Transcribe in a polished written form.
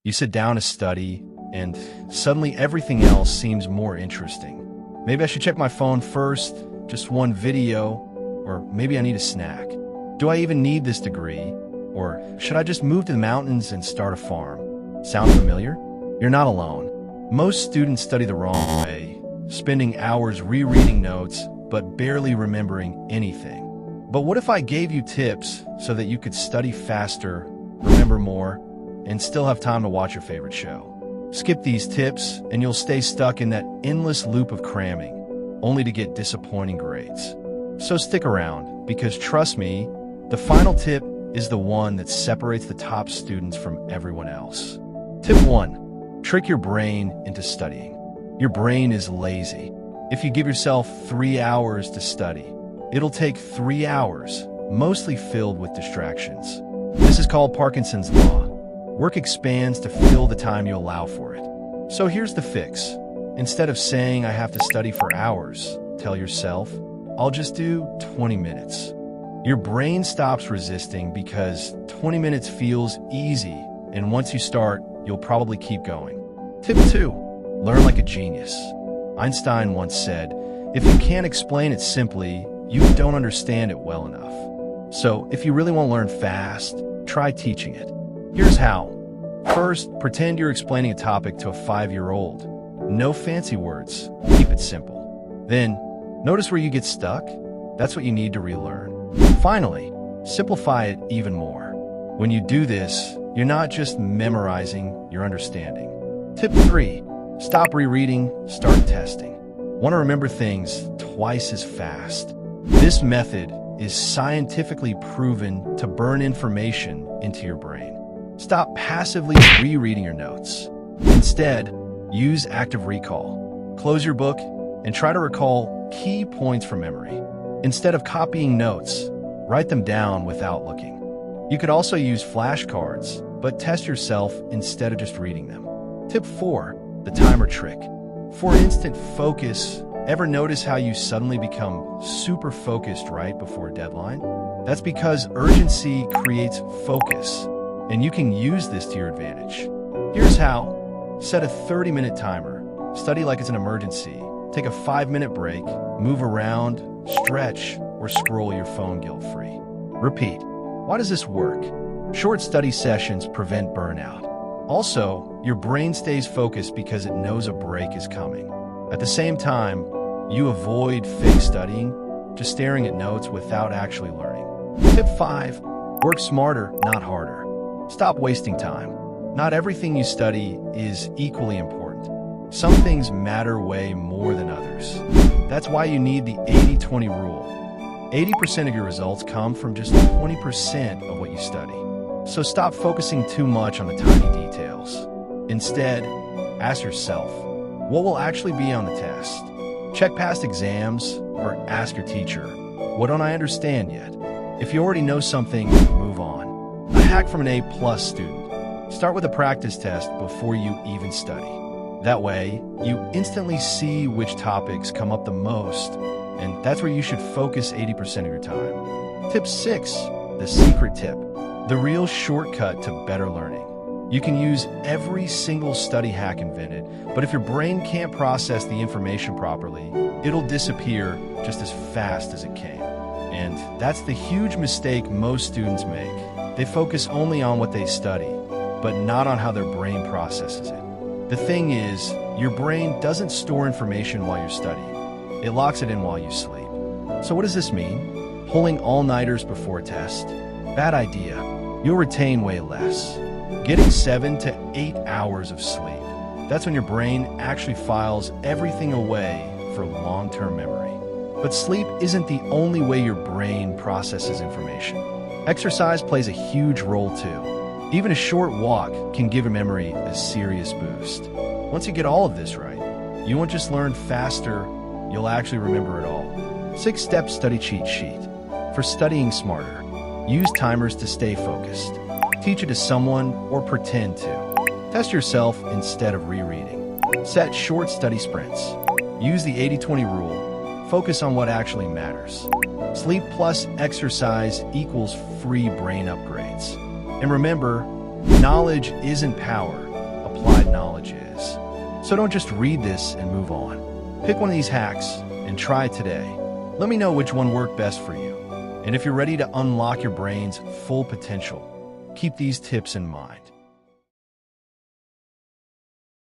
You sit down to study, and suddenly everything else seems more interesting. Maybe I should check my phone first, just one video, or maybe I need a snack. Do I even need this degree? Or should I just move to the mountains and start a farm? Sound familiar? You're not alone. Most students study the wrong way, spending hours rereading notes, but barely remembering anything. But what if I gave you tips so that you could study faster, remember more, and still have time to watch your favorite show? Skip these tips, and you'll stay stuck in that endless loop of cramming, only to get disappointing grades. So stick around, because trust me, the final tip is the one that separates the top students from everyone else. Tip 1. Trick your brain into studying. Your brain is lazy. If you give yourself 3 hours to study, it'll take 3 hours, mostly filled with distractions. This is called Parkinson's Law. Work expands to fill the time you allow for it. So here's the fix. Instead of saying I have to study for hours, tell yourself, I'll just do 20 minutes. Your brain stops resisting because 20 minutes feels easy, and once you start, you'll probably keep going. Tip 2. Learn like a genius. Einstein once said, if you can't explain it simply, you don't understand it well enough. So if you really want to learn fast, try teaching it. Here's how. First, pretend you're explaining a topic to a 5-year-old. No fancy words. Keep it simple. Then, notice where you get stuck. That's what you need to relearn. Finally, simplify it even more. When you do this, you're not just memorizing, you're understanding. Tip 3. Stop rereading, start testing. Want to remember things twice as fast? This method is scientifically proven to burn information into your brain. Stop passively rereading your notes. Instead, use active recall. Close your book and try to recall key points from memory. Instead of copying notes, write them down without looking. You could also use flashcards, but test yourself instead of just reading them. Tip 4. The timer trick. For instant focus, ever notice how you suddenly become super focused right before a deadline? That's because urgency creates focus, and you can use this to your advantage. Here's how. Set a 30-minute timer. Study like it's an emergency. Take a 5-minute break, move around, stretch, or scroll your phone guilt-free. Repeat. Why does this work? Short study sessions prevent burnout. Also, your brain stays focused because it knows a break is coming. At the same time, you avoid fake studying, just staring at notes without actually learning. Tip 5. Work smarter, not harder. Stop wasting time. Not everything you study is equally important. Some things matter way more than others. That's why you need the 80-20 rule. 80% of your results come from just 20% of what you study. So stop focusing too much on the tiny details. Instead, ask yourself, what will actually be on the test? Check past exams or ask your teacher, what don't I understand yet? If you already know something, move on. A hack from an A+ student. Start with a practice test before you even study. That way, you instantly see which topics come up the most, and that's where you should focus 80% of your time. Tip 6. The secret tip. The real shortcut to better learning. You can use every single study hack invented, but if your brain can't process the information properly, it'll disappear just as fast as it came. And that's the huge mistake most students make. They focus only on what they study, but not on how their brain processes it. The thing is, your brain doesn't store information while you're studying. It locks it in while you sleep. So what does this mean? Pulling all-nighters before a test? Bad idea. You'll retain way less. Getting 7 to 8 hours of sleep. That's when your brain actually files everything away for long-term memory. But sleep isn't the only way your brain processes information. Exercise plays a huge role too. Even a short walk can give your memory a serious boost. Once you get all of this right, you won't just learn faster, you'll actually remember it all. 6-step study cheat sheet. For studying smarter. Use timers to stay focused. Teach it to someone or pretend to. Test yourself instead of rereading. Set short study sprints. Use the 80-20 rule. Focus on what actually matters. Sleep plus exercise equals free brain upgrades. And remember, knowledge isn't power, knowledge is. So don't just read this and move on. Pick one of these hacks and try it today. Let me know which one worked best for you. And if you're ready to unlock your brain's full potential, keep these tips in mind.